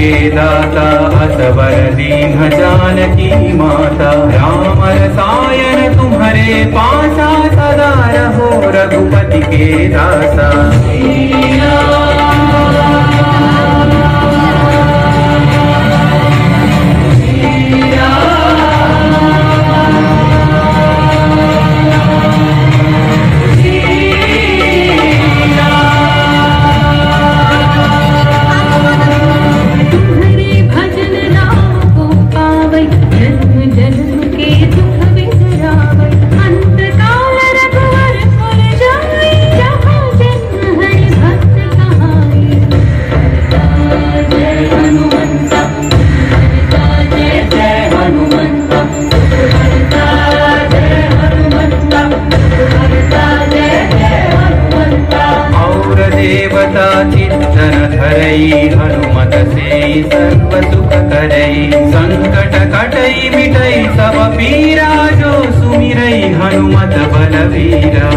के दाता असवर दीन जानकी माता। राम रसायन तुम्हारे पासा सदा रहो रघुपति के दासा। देवता चित्तन धरई हनुमत से सर्व सुख करई। संकट कटई मिटई सब पीरा जो सुमिरई हनुमत बलवीरा।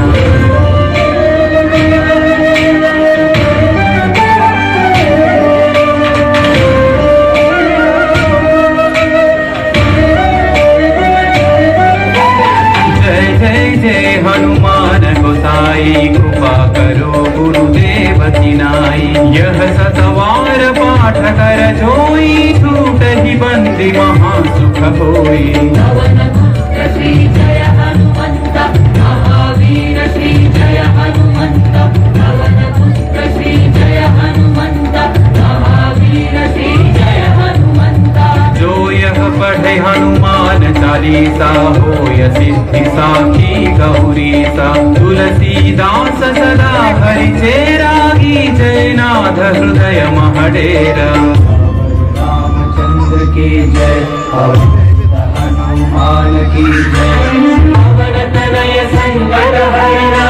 जय जय जय हनुमान गोसाई कृपा करो गुरुदेव किनाई। यह सतवार पाठ कर जोई छूटहि बंदी महासुख होई। पवन पुत्र श्री जय हनुमंत महावीर श्री जय हनुमंत। पवन पुत्र श्री जय हनुमंत महावीर श्री जय हनुमंत। जो यह पढ़े हनुमान चालीसा होय सिद्धि साखी गौरीसा। तुलसीदास सदा हरि चेरागी जयनाथ हृदय महडेरा। रामचंद्र की जय हनुमान की जय। पवन तनय संकट हरण